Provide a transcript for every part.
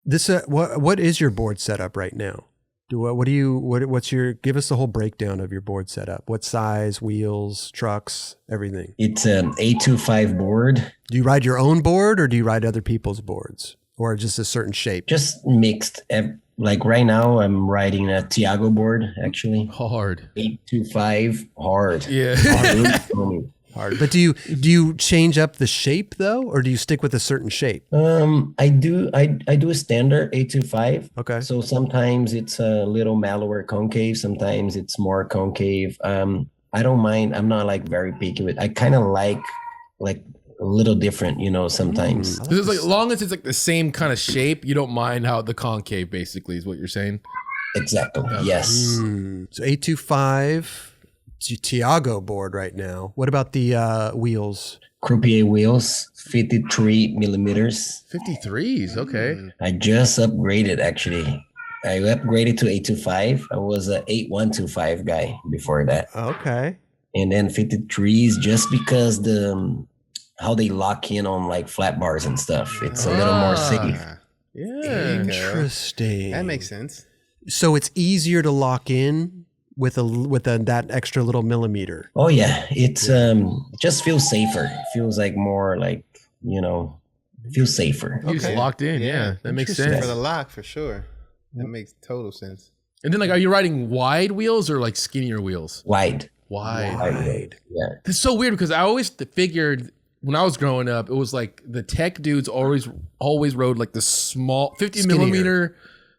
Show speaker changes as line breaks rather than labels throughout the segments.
This what is your board setup right now? What's your, give us the whole breakdown of your board setup. What size, wheels, trucks, everything.
It's an 825 board.
Do you ride your own board or do you ride other people's boards or just a certain shape?
Just mixed. Like right now I'm riding a Tiago board actually.
Hard.
825 hard.
Yeah.
Hard. But do you change up the shape though, or do you stick with a certain shape?
I do a standard 825.
Okay.
So sometimes it's a little mellower concave, sometimes it's more concave. I don't mind. I'm not like very picky with. I kind of like a little different, sometimes.
So it's like, as long as it's like the same kind of shape, you don't mind how the concave basically is what you're saying.
Exactly. Yes.
So 825. Tiago board right now. What about the wheels?
Croupier wheels, 53 millimeters.
53s, okay.
I just upgraded actually. I upgraded to 825. I was a 8125 guy before that.
Okay.
And then 53s just because how they lock in on like flat bars and stuff. It's a little more safe.
Yeah.
Interesting.
That makes sense.
So it's easier to lock in with that extra little millimeter.
Oh yeah, it's just feels safer. Feels like more like feels safer.
You just locked in. Yeah, that makes sense.
For the lock, for sure. That makes total sense.
And then, like, are you riding wide wheels or like skinnier wheels?
Wide.
Wide.
Yeah.
It's so weird because I always figured when I was growing up, it was like the tech dudes always rode like the small 50 millimeter.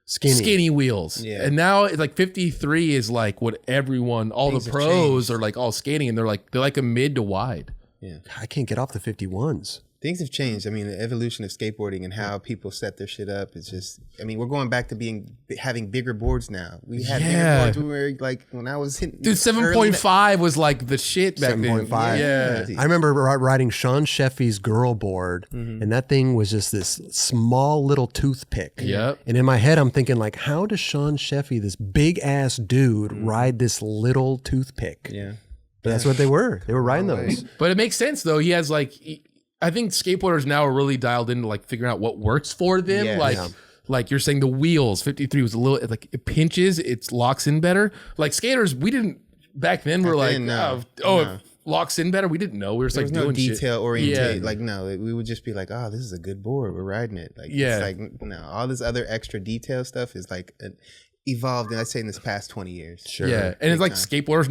Skinny wheels.
Yeah.
And now it's like 53 is like what everyone, all
Things
the
have
pros
changed.
are like all skating and they're like a mid to wide.
Yeah.
I can't get off the 51s.
Things have changed. I mean, the evolution of skateboarding and how people set their shit up is just, I mean, we're going back to having bigger boards now. We had bigger boards when we were like, when I was hitting.
Dude, 7.5 was like the shit back then.
7.5.
Yeah.
I remember riding Sean Sheffy's girl board, and that thing was just this small little toothpick.
Yep.
And in my head, I'm thinking like, how does Sean Sheffy, this big ass dude, ride this little toothpick?
Yeah.
But that's what they were. They were riding those.
But it makes sense though. He has like, I think skateboarders now are really dialed into like figuring out what works for them.
Yeah.
Like you're saying the wheels, 53 was a little, like it pinches, it locks in better. Like skaters, we didn't, back then we're like, it locks in better. We didn't know. We were just
There
like
was no
doing
detail
shit.
oriented.
Yeah.
Like, no, we would just be like, oh, this is a good board. We're riding it. Like,
Yeah.
it's like, no, all this other extra detail stuff is like evolved, I'd say, in this past 20 years.
Sure.
Yeah, and it's like skateboarders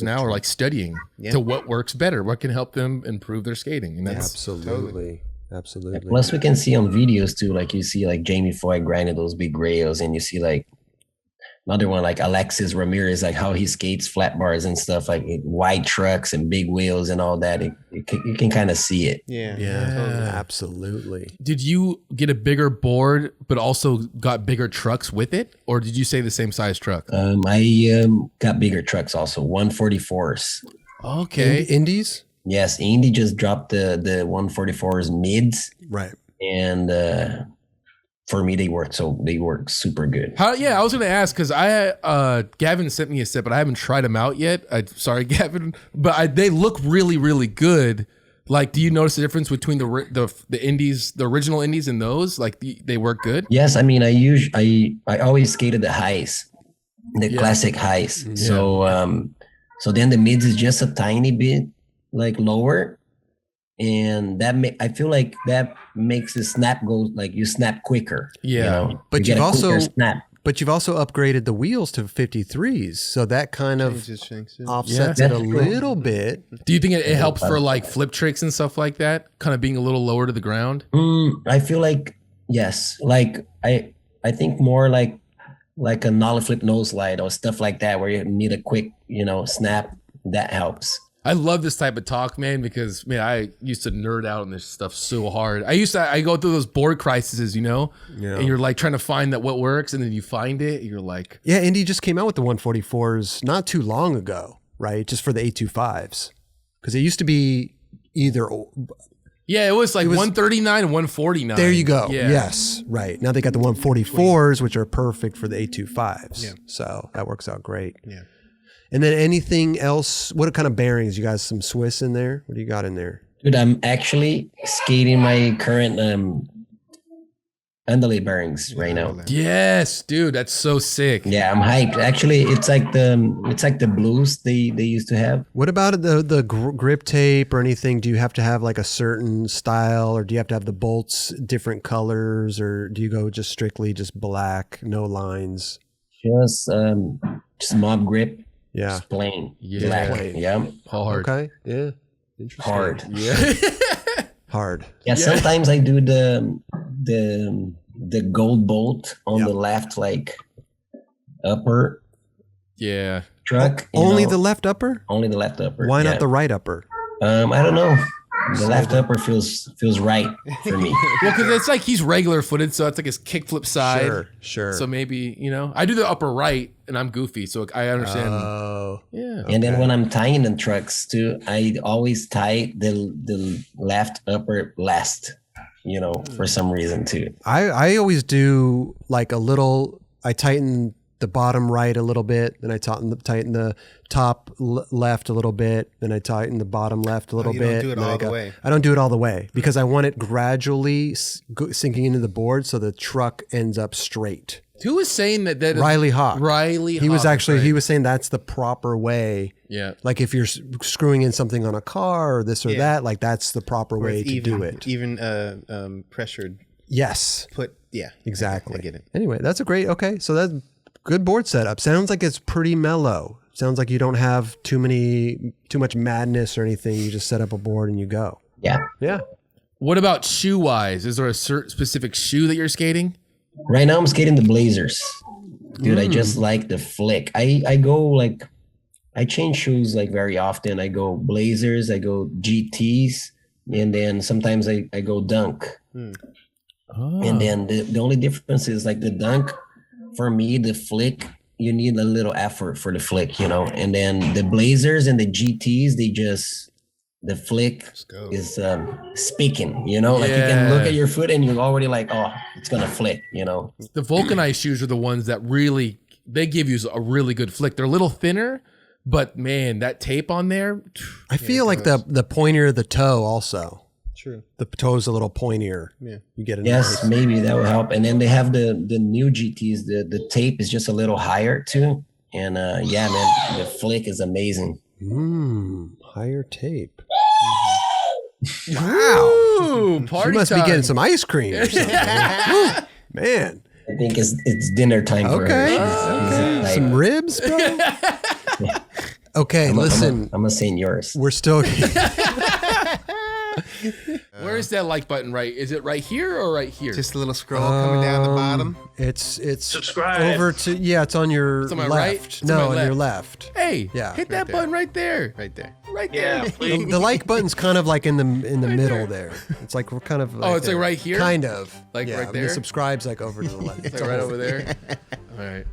now are like studying to what works better, what can help them improve their skating, and that's
Absolutely.
Plus we can see on videos too, like you see like Jamie Foy grinding those big rails, and you see like another one like Alexis Ramirez, like how he skates flat bars and stuff, like wide trucks and big wheels and all that. You can kind of see it.
Yeah.
Absolutely.
Did you get a bigger board, but also got bigger trucks with it, or did you say the same size truck?
I got bigger trucks also, 144s.
Okay,
Indies?
Yes, Indy just dropped the 144s mids,
Right.
and for me they work super good.
I was gonna ask because Gavin sent me a set, but I haven't tried them out yet. Sorry, Gavin, but they look really, really good. Like, do you notice the difference between the indies, the original indies, and those? Like, they work good.
Yes, I mean I always skated the highs, the classic highs.
Yeah.
So then the mids is just a tiny bit like lower, and I feel like that makes the snap go, like you snap quicker.
Yeah.
But
you
you've
get a
also
quicker snap.
But you've also upgraded the wheels to 53s, so that kind of offsets it a little bit.
Do you think it helps for like flip tricks and stuff like that? Kind of being a little lower to the ground?
I feel like, yes. Like I think more like a nollie flip nose slide or stuff like that, where you need a quick, snap. That helps.
I love this type of talk, man, because I used to nerd out on this stuff so hard. I go through those board crises, and you're like trying to find what works, and then you find it, and you're like,
yeah, Indy just came out with the 144s not too long ago, right? Just for the 825s, because it used to be either.
Yeah, it was like 139 and 149.
There you go.
Yeah.
Yes, right. Now they got the 144s, which are perfect for the 825s. Yeah. So that works out great.
Yeah.
And then anything else? What kind of bearings? You guys some Swiss in there? What do you got in there?
Dude, I'm actually skating my current underlay bearings right now.
Yes, dude, that's so sick.
Yeah, I'm hyped. Actually, it's like the blues they used to have.
What about the grip tape or anything? Do you have to have like a certain style, or do you have to have the bolts different colors, or do you go just strictly just black, no lines?
Just mob grip.
Yeah.
Just plain.
Yeah.
Black.
Plain.
Yeah.
Hard.
Okay. Yeah. Interesting.
Hard.
Yeah.
Hard.
Yeah. Sometimes I do the gold bolt on the left, like upper
Yeah.
truck.
Only the left upper?
Only the left upper.
Why not the right upper?
I don't know. The left upper feels right for me.
Well, because it's like he's regular footed, so it's like his kickflip side.
Sure.
So maybe, I do the upper right and I'm goofy, so I understand.
Oh.
Yeah.
And then when I'm tying the trucks too, I always tie the left upper last, for some reason too.
I always do like I tighten the bottom right a little bit, then I tighten the top left a little bit, then I tighten the bottom left a little
you
bit.
don't do it all the way.
I don't do it all the way because I want it gradually sinking into the board so the truck ends up straight.
Who was saying that?
Riley Hawk.
He
was saying that's the proper way.
Yeah.
Like if you're screwing in something on a car or this or that, like that's the proper way to do it.
Even pressured.
Yes. Exactly.
I get it.
Anyway, that's okay. So that's good board setup. Sounds like it's pretty mellow. Sounds like you don't have too much madness or anything. You just set up a board and you go.
Yeah.
Yeah.
What about shoe wise? Is there a certain specific shoe that you're skating?
Right now I'm skating the Blazers. Dude, I just like the flick. I go I change shoes like very often. I go Blazers, I go GTs, and then sometimes I go Dunk.
Oh.
And then the only difference is like the Dunk, for me, the flick, you need a little effort for the flick, and then the Blazers and the GTs, the flick is speaking, like you can look at your foot and you're already like, oh, it's going to flick,
The vulcanized shoes are the ones that really, they give you a really good flick. They're a little thinner, but man, that tape on there.
I feel like the pointier the toe also.
True.
The toe's a little pointier.
Yeah.
You get it.
Yes, maybe that will help. And then they have the new GTs. The tape is just a little higher too. And yeah, man, the flick is amazing.
Higher tape.
Wow. Ooh, party
You must
time.
be getting some ice cream or something. Woo, man.
I think it's dinner time for her. She's
Some ribs, bro? Okay, listen.
I'm a seniors.
We're still...
Where's that like button, right? Is it right here or right here?
Just a little scroll coming down the bottom.
It's
Subscribe.
over to... Yeah, it's on your
It's on my
left.
right? It's on
No,
my
on your
left.
left.
Hey,
Yeah,
hit that
there.
button right there.
Right there.
Right there.
Yeah, please.
The like button's kind of like in the middle there. It's like we're kind of...
Oh, it's like right here?
Kind of.
Like
Yeah,
right
and
there?
The subscribe's like over to the left.
It's like right over there. All right.